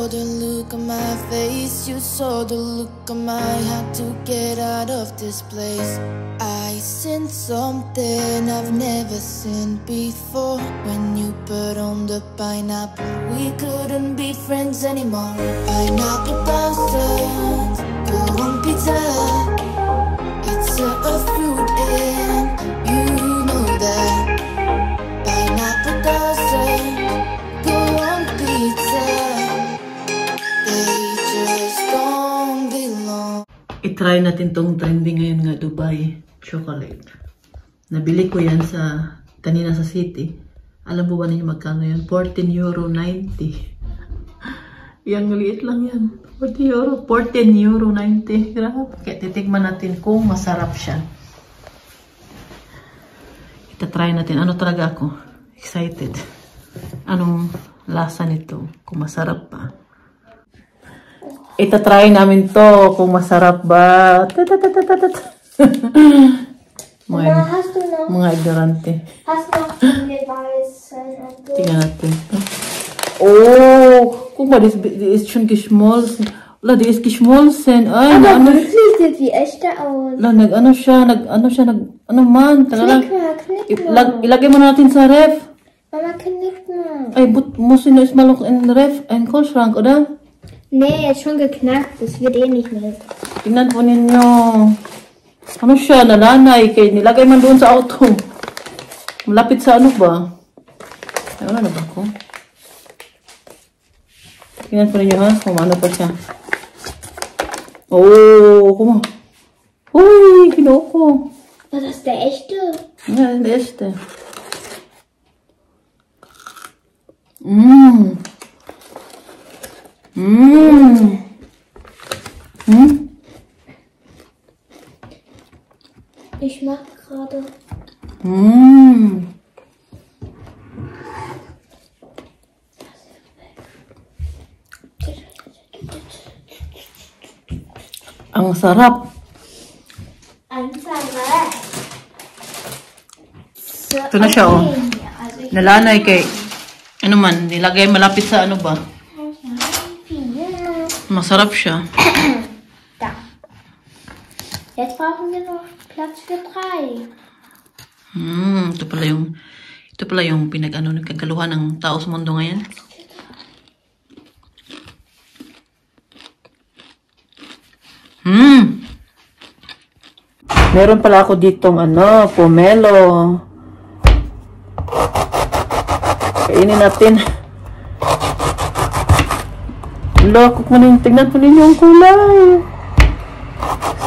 saw the look on my face, you saw the look on my had to get out of this place. I sensed something I've never seen before. When you put on the pineapple, we couldn't be friends anymore. Pineapple thousands, go on pizza. It's a fruit and you know that. Pineapple thousands, go on pizza. They just don't belong. I-try natin tong trending ngayon nga, Dubai chocolate. Nabili ko yan kanina sa city. Alam mo ba ninyo magkano yan? 14 euro 90. Yan, maliit lang yan. 14 euro 90. Grabe. Kaya titigman natin kung masarap siya. Ita-try natin. Ano talaga ako? Excited. Anong lasa nito? Kung masarap pa. Ita-try namin to kung masarap ba. Mga ignorante. Tingnan natin. Oh, guck mal, die ist schon geschmolzen. La, die ist geschmolzen. Ay, aber wirklich sieht wie echte aus. La, ano man. Ilagay mo natin sa ref. Mama, knickt mal. Ay, muss ich noch mal in den Ref, in den Kühlschrank, oder? Nee, ist schon geknackt. Das wird eh nicht mehr. Tingnan po ninyo. Ano siya, nalanay. Kaya nilagay man doon sa auto. Malapit sa ano ba? Ay, wala na ba ako? Tingnan po ninyo ha, kung ano pa siya. Oh, guck mal. Hui, Kinoko. Was ist der echte? Ja, der echte. Mmm. Mmm. Hm? Ich mag gerade. Mmm. Ang sarap. Ang sarap. Ito na siya, oh. Nalanay kay, ano man, nilagay malapit sa ano ba? Masarap siya. Da. Jetzt brauchen wir noch Platz für 3. Ito pala yung nagkagaluhan ng tao sa mundo ngayon. Meron pala ako ditong pomelo. Kainin natin. Look, tignan po ninyo ang kulay.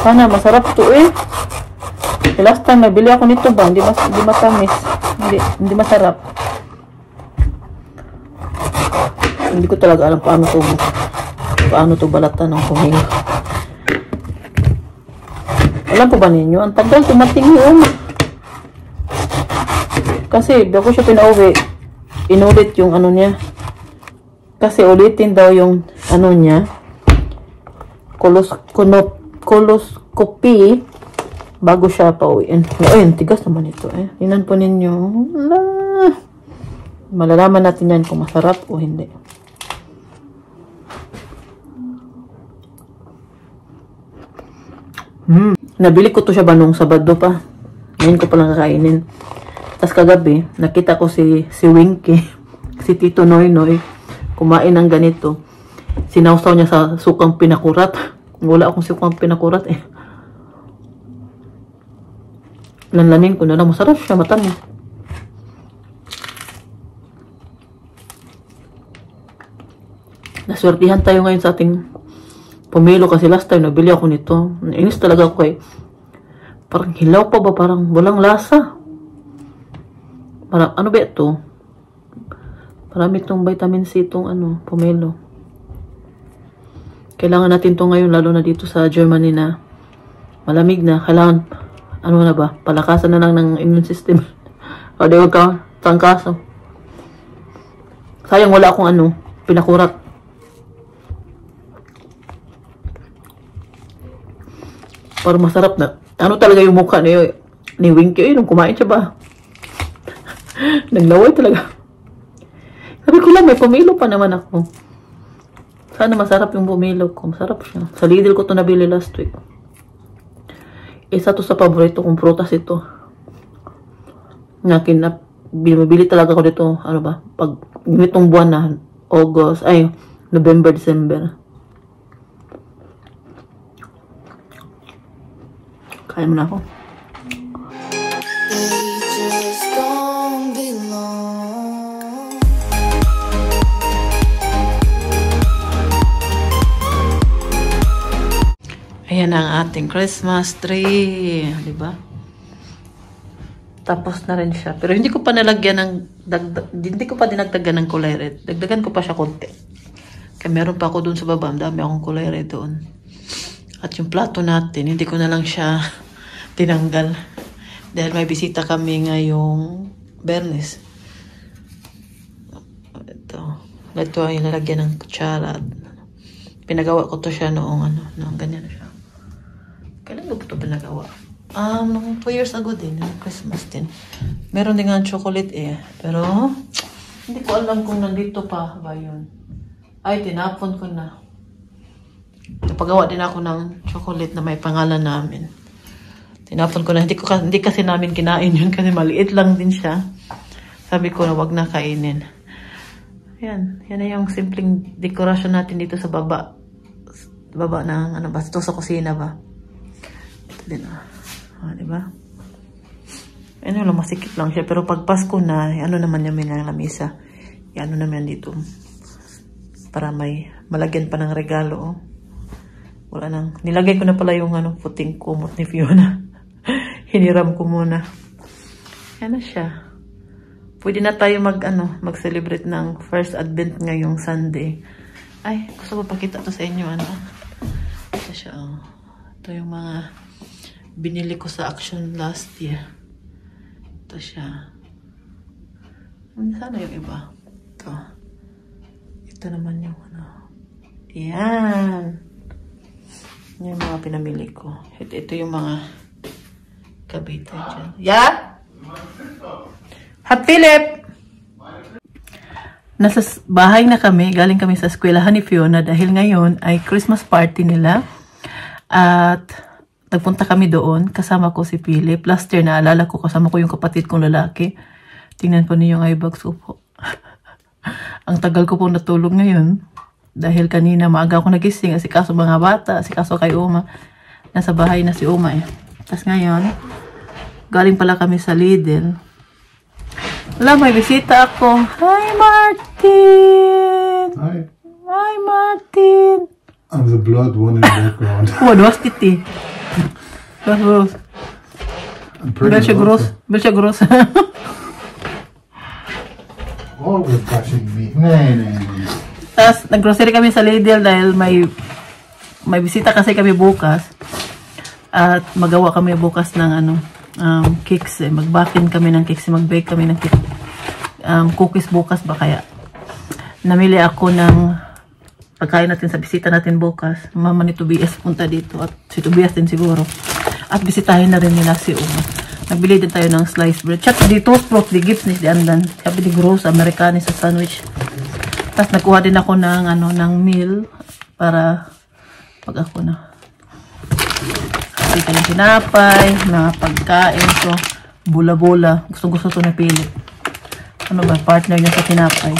Sana masarap to eh. Last time nabili ako nito ba? Hindi matamis. Hindi masarap. Hindi ko talaga alam paano to balatan ng pomelo. Alam po ba ninyo? Ang tagal tumating yun. Kasi bago siya pinauwi, inulit yung ano niya. Kasi ulitin daw yung ano niya. Colonoscopy bago siya pauwiin. Ayun, tigas naman ito eh. Tingnan po ninyo. Malalaman natin yan kung masarap o hindi. Nabili ko to siya ba nung Sabado pa. Ngayon ko palang kakainin. Tapos kagabi, nakita ko si Winky, si Tito Noy Noy, kumain ng ganito. Sinawsaw niya sa sukang pinakurat. Wala akong sukang pinakurat eh. Lanlanin ko na lang. Masarap siya, matamis. Naswertihan tayo ngayon sa ating pomelo kasi last time nabili ako nito. Nainis talaga ako eh. Parang hilaw pa ba? Parang walang lasa. Parang ano ba ito? Marami itong vitamin C itong pomelo. Kailangan natin to ngayon lalo na dito sa Germany na malamig na. Kailangan na ba? Palakasan na lang ng immune system. O di wag ka tangkaso. Sayang wala akong pinakurat. Para masarap na. Ano talaga yung mukha ni Winky? Nung kumain siya ba? Naglaway talaga. Sabi ko lang, may pomelo pa naman ako. Sana masarap yung bumilog ko. Masarap siya. Sa Lidl ko to nabili last week. Isa to sa paborito kong prutas ito. Bumibili talaga ko dito. Ano ba? Pag itong buwan na August, ay November, December. Kaya mo na ako. They just don't belong. Ayan ang ating Christmas tree. Diba? Tapos na rin siya. Pero hindi ko pa nalagyan ng hindi ko pa dinagdagan ng kulay red. Dagdagan ko pa siya konti. Kaya meron pa ako dun sa baba. Dami akong kulay red doon. At yung plato natin, hindi ko na lang siya tinanggal. Dahil may bisita kami ngayong Bernes. Ito ay nalagyan ng kutsara. Pinagawa ko to siya noong ganyan siya. Kailan ko ito pinagawa? 2 years ago din, Christmas din. Meron din nga chocolate pero hindi ko alam kung nandito pa ba yun. Ay, tinapon ko na. Napagawa din ako ng chocolate na may pangalan namin. Tinapon ko na. Hindi kasi namin kinain yun kasi maliit lang din siya. Sabi ko na wag na kainin. Yan na yung simpleng dekorasyon natin dito sa baba. Baba ng ito sa kusina ba. Ito din diba? Masikip lang siya. Pero pag Pasko na, naman yung mga lamisa. Naman dito. Para may malagyan pa ng regalo. Wala nang. Nilagay ko na pala yung puting kumot ni Fiona. Hiniram ko muna. Yan na siya. Pwede na tayo mag-celebrate ng first advent ngayong Sunday. Ay, gusto ko pakita to sa inyo. Ito siya. Ito yung mga binili ko sa Action last year. Ito siya. Sana yung iba. Ito naman yung Yan. Yung mga pinamili ko. Ito yung mga kabita dyan. Yeah? Hot Philip! Nasa bahay na kami. Galing kami sa eskwelahan ni Fiona dahil ngayon ay Christmas party nila. At nagpunta kami doon. Kasama ko si Philip. Last year naalala ko kasama ko yung kapatid kong lalaki. Tingnan po niyo yung eyebags ko po. Ang tagal ko pong natulog ngayon. Dahil kanina maaga ako nagising. Asikaso mga bata. Asikaso kay Uma. Nasa bahay na si Uma Tapos ngayon, galing pala kami sa Lidl. Wala, may bisita ako. Hi, Martin! Hi. Hi, Martin! I'm the blood one in the background. What was Titi? What was? I'm pretty Belcha gross. Always touching me. Nee. Tapos, nag-grocery kami sa Lidl dahil may bisita kasi kami bukas. At magawa kami bukas ng cakes. Mag-bakin kami ng cakes. Mag-bake kami ng cake. Cookies bukas ba kaya? Namili ako ng pagkain natin sa bisita natin bukas. Mama ni Tobias punta dito. At si Tobias din siguro. At bisitahin na rin nila si Uma. Nagbili din tayo ng sliced bread. Chat di toast fruit, di gips ni Andan. Sabi di gross, Americani sa sandwich. Tapos nagkuha din ako ng meal para pag ako na. Dito yung tinapay, mga pagkain. So, bula-bula. Gusto to na pili. Ano ba? Partner niya sa tinapay.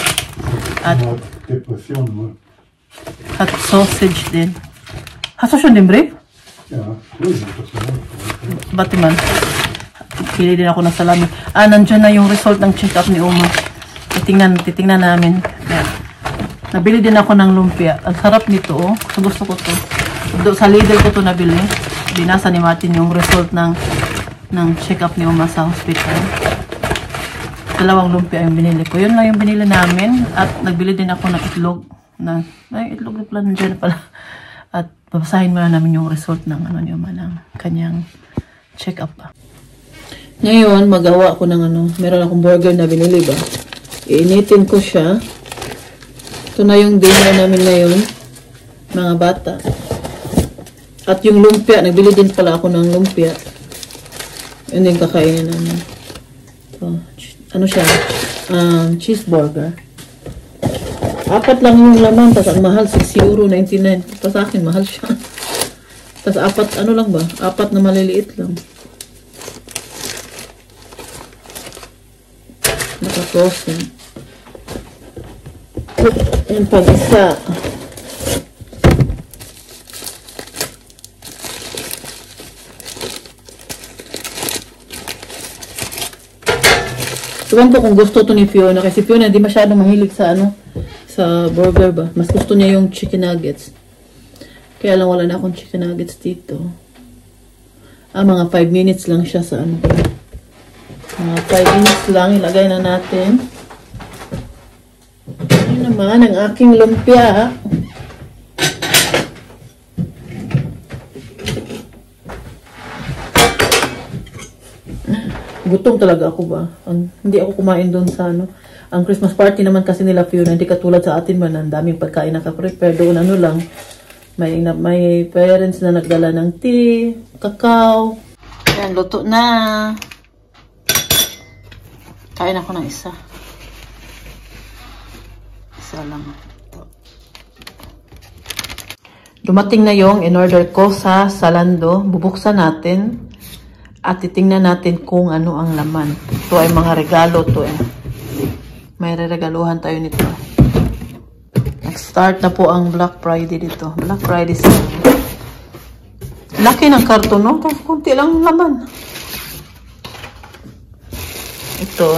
At sausage din. Sausage din, Brave? Yeah. Bati man. Pili din ako ng salami. Nandyan na yung result ng check-up ni Uma. Titingnan namin. Yan. Nabili din ako ng lumpia. Ang sarap nito, oh. Gusto ko to. Sa Lidl ko to nabili. Binasa ni Martin yung result ng check-up ni Uma sa hospital. 2 lumpia yung binili ko. Yun lang yung binili namin. At nagbili din ako ng itlog. Itlog na pala nandiyan pala. At babasahin muna namin yung result ng ng kanyang check-up. Ngayon, magawa ko ng meron akong burger na binili ba. Iinitin ko siya. Ito na yung dinner namin ngayon. Mga bata. At yung lumpia, nagbili din pala ako ng lumpia. Yun din kakainin namin. Ito, ano siya? Cheeseburger. 4 lang yung laman, tapos ang mahal, €6.99. Tapos sa akin, mahal siya. Tapos 4, ano lang ba? 4 na maliliit lang. Naka-frozen. Yan pag isa. Tuwan ko kung gusto to ni Fiona. Kasi Fiona di masyadong mahilig sa sa burger ba. Mas gusto niya yung chicken nuggets. Kaya lang wala na akong chicken nuggets dito. Mga 5 minutes lang siya sa Mga 5 minutes lang. Ilagay na natin. Ayun naman ang aking lumpia. Gutom talaga ako ba? Hindi ako kumain doon sa Ang Christmas party naman kasi nila Fiona, hindi katulad sa atin man, ang daming pagkain naka-prepare doon, lang. May parents na nagdala ng tea, kakao. Ayan, luto na. Kain ako ng isa. Isa lang. Ito. Dumating na yung in-order ko sa Zalando. Bubuksan natin. At titingnan natin kung ano ang laman. Ito ay mga regalo to . May regaluhan tayo nito. Nag-start na po ang Black Friday dito. Black Friday sale. Laki ng karton, no? Kunti lang laman. Ito,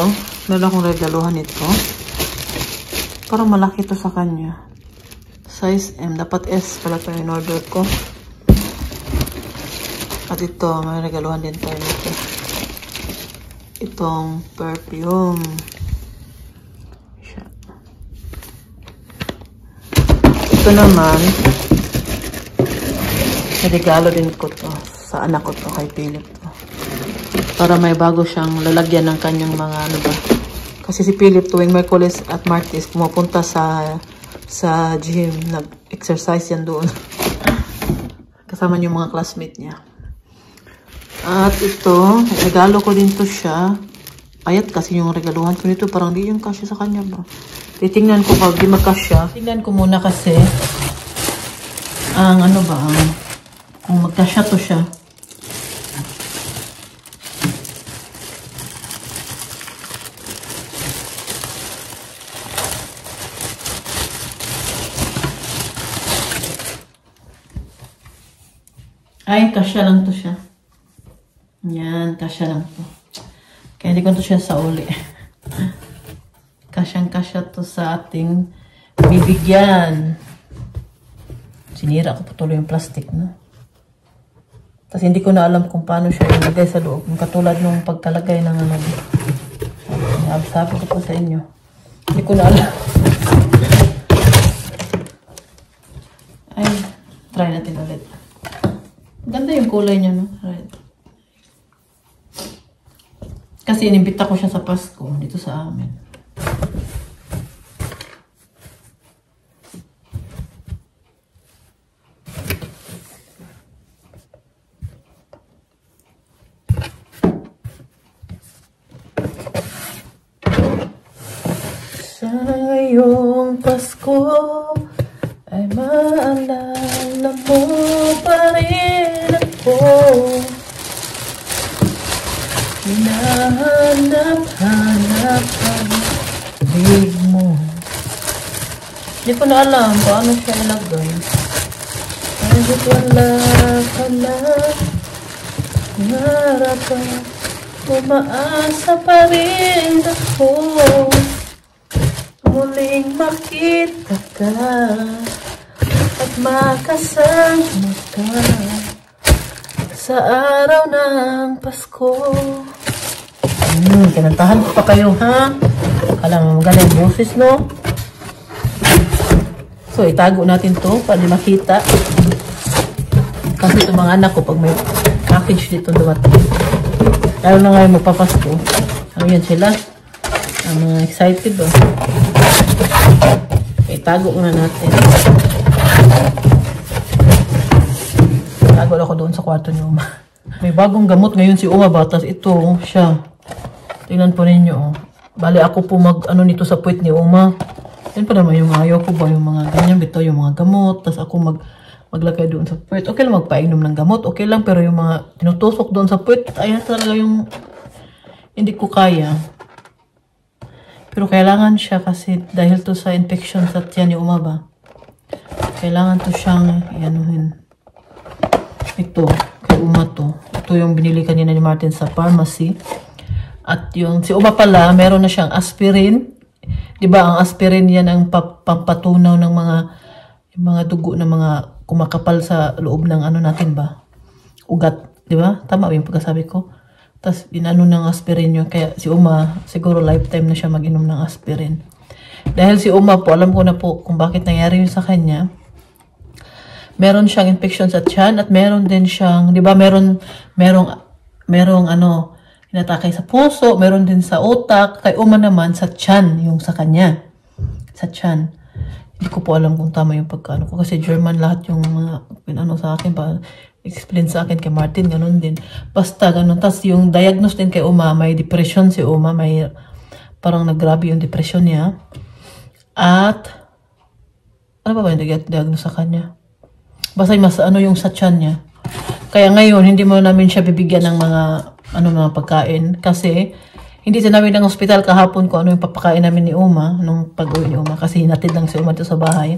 meron akong regaluhan ito. Parang malaki to sa kanya. Size M. Dapat S pala ito yung order ko. At ito, may regaluhan din tayo nito. Itong perfume. Ito naman, regalo din ko to. Sa anak ko to, kay Philip to. Para may bago siyang lalagyan ng kanyang mga ba. Kasi si Philip tuwing Merkulis at Martes, pumupunta sa gym. Nag-exercise yan doon. Kasama yung mga classmate niya. At ito, regalo ko din to siya. Ayat kasi yung regaluhan ko nito. Parang di yung kasya sa kanya ba. Titingnan ko pag di magkasya. Tingnan ko muna kasi ang kung magkasya to siya. Ay, kasya lang to siya. Yan, kasya lang to. Kaya hindi ko to siya sa uli. Kasyang-kasya to sa ating bibigyan. Sinira ko patuloy yung plastic, no? Tapos hindi ko na alam kung paano siya ilagay sa loob. Katulad nung pagkalagay ng sabi ko po sa inyo. Hindi ko na alam. Ay, try natin ulit. Ganda yung kulay niya, no? Right. Kasi inimbita ko siya sa Pasko dito sa amin. Sa ngayong Pasko ay maalala mo pa rin ako. Hinahanap-hanap ang big mo. Hindi ko na alam paano siya ilagay. Kahit wala ka na, ngarap ka, umaasa pa rin ako. Muling makita ka at makasama ka sa araw ng Pasko. Kinantahan ko pa kayo, ha? Alam mo, magaling boses, no? So, itago natin to para di makita. Kasi itong mga anak ko, pag may package dito dumating. Lalo na ngayon magpapasko. Ayan sila. Ang mga excited, oh. Itago muna natin. Itago ako doon sa kwarto ni Uma. May bagong gamot ngayon si Uma ba? Tapos ito, siya. Tingnan po ninyo, oh. Bali ako po nito sa puwit ni Uma. Yan pa naman yung ayaw ko ba, yung mga ganyan, bito, yung mga gamot, tapos ako maglagay doon sa puwet. Okay lang magpainom ng gamot, okay lang, pero yung mga tinutusok doon sa puwet, ayan talaga yung hindi ko kaya. Pero kailangan siya kasi dahil to sa infection sa tiyan ni Uma ba, kailangan to siyang ianuhin. Ito, kay Uma to. Ito yung binili kanina ni Martin sa pharmacy. At yung si Uma pala, meron na siyang aspirin. Diba, ang aspirin yan ang pampatunaw ng mga dugo ng mga kumakapal sa loob ng ano natin ba? Ugat, diba? Tama ba yung pagkasabi ko? Tapos, inano ng aspirin yun. Kaya si Uma, siguro lifetime na siya mag-inom ng aspirin. Dahil si Uma po, alam ko na po kung bakit nangyari yun sa kanya. Meron siyang infection sa tiyan at meron din siyang, diba, merong ano, inatake sa puso, meron din sa utak, kay Uma naman sa tiyan, yung sa kanya. Sa tiyan. Hindi ko po alam kung tama yung pagkano ko. Kasi German lahat yung mga, ano sa akin pa, explain sa akin kay Martin, ganun din. Basta ganun. Tapos yung diagnose din kay Uma, may depression si Uma, may parang naggrabe yung depression niya. At, ano ba yung diagnose sa kanya? Basta mas ano yung sa tiyan niya. Kaya ngayon, hindi mo namin siya bibigyan ng mga mga pagkain kasi hindi sinabi ng ospital kahapon kung ano yung papakain namin ni Uma nung pag-uwi ni Uma kasi hinatid lang si Uma dito sa bahay.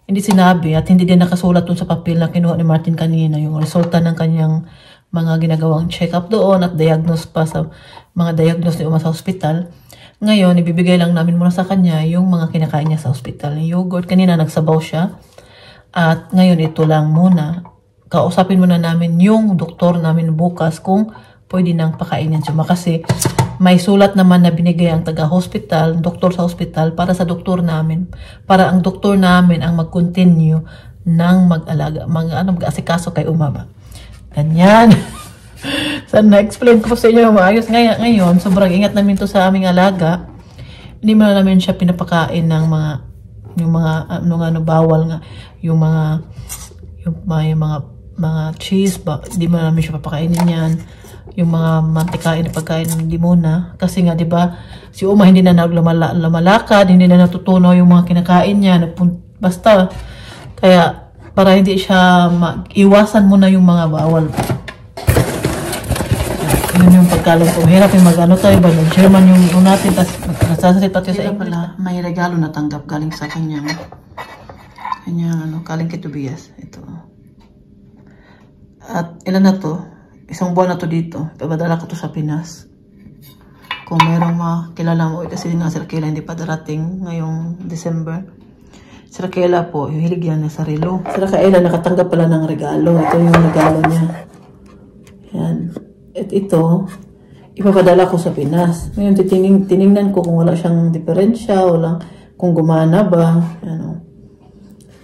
Hindi sinabi at hindi din nakasulat dun sa papel na kinuha ni Martin kanina yung resulta ng kanyang mga ginagawang check-up doon at diagnose pa sa mga diagnose ni Uma sa ospital. Ngayon, ibibigay lang namin muna sa kanya yung mga kinakain niya sa ospital. Yung yogurt, kanina nagsabaw siya at ngayon ito lang muna. Kausapin muna namin yung doktor namin bukas kung pwede nang pakainin siya. Kasi may sulat naman na binigay ang taga-hospital, doktor sa hospital, para sa doktor namin. Para ang doktor namin ang mag-continue ng mag-alaga, mag-asikaso kay Uma ba. Ganyan. So, na-explain ko sa inyo maayos. Ngayon, sobrang ingat namin to sa aming alaga. Hindi mo na namin siya pinapakain ng mga bawal nga. Yung mga cheese ba, hindi mo namin siya papakainin yan. Yung mga mantikain na pagkain, hindi muna. Kasi nga, di ba, si Uma hindi na lumalakad, hindi na natutunaw yung mga kinakain niya. Basta, kaya, para hindi siya, iwasan mo na yung mga bawal. Yun yung pagkalong ko. Mahirap yung mag-ano tayo ba? German yung natin, tapos nasasalita tayo sa iyo pala. May regalo na tanggap galing sa kanya. Galing kay Tobias. Ito. At ilan na to? Isang buwan na to dito. Ipapadala ko to sa Pinas. Kung mayroong makilala mo, kasi nga si Raquela hindi pa darating ngayong December. Si Raquela po, yung hilig yan sa relo. Si Raquela nakatanggap pala ng regalo. Ito yung regalo niya. Yan. At ito, ipapadala ko sa Pinas. Ngayon, tiningnan ko kung wala siyang diferensya, kung gumana ba.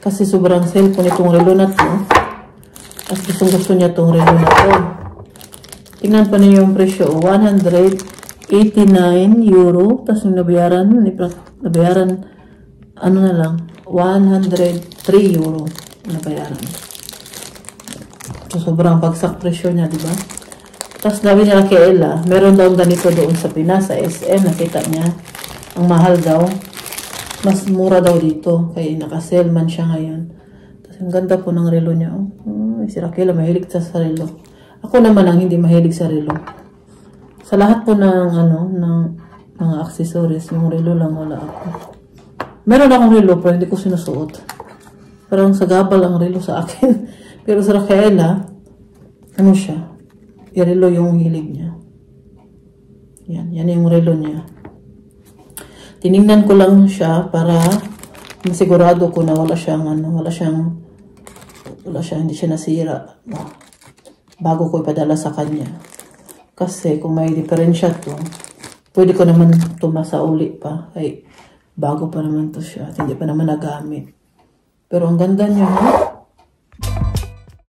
Kasi sobrang cellphone itong relo na to. At gusto niya itong relo na to. Tingnan pa niyo yung presyo. 189 euro. Tapos yung nabayaran, ano na lang, 103 euro nabayaran. So, sobrang bagsak presyo niya, di ba? Tapos sabi niya kay Ella, meron daw ganito doon sa Pinas, sa SM, nakita niya. Ang mahal daw. Mas mura daw dito. Kaya naka-sale man siya ngayon. Tapos ang ganda po ng relo niya. Si Raquel, mahilig sa relo. Ako naman ang hindi mahilig sa relo. Sa lahat po ng mga accessories, yung relo lang wala ako. Meron akong relo pero hindi ko sinusuot. Parang sagabal ang relo sa akin. Pero sa Raquela, ano siya? Relo yung hilig niya. Yan yung relo niya. Tiningnan ko lang siya para masigurado ko na hindi siya nasira. Bago ko ipadala sa kanya. Kasi kung may diferensya to, pwede ko naman tumasa uli pa. Ay, bago pa naman to siya. At hindi pa naman nagamit. Pero ang ganda niya, ha?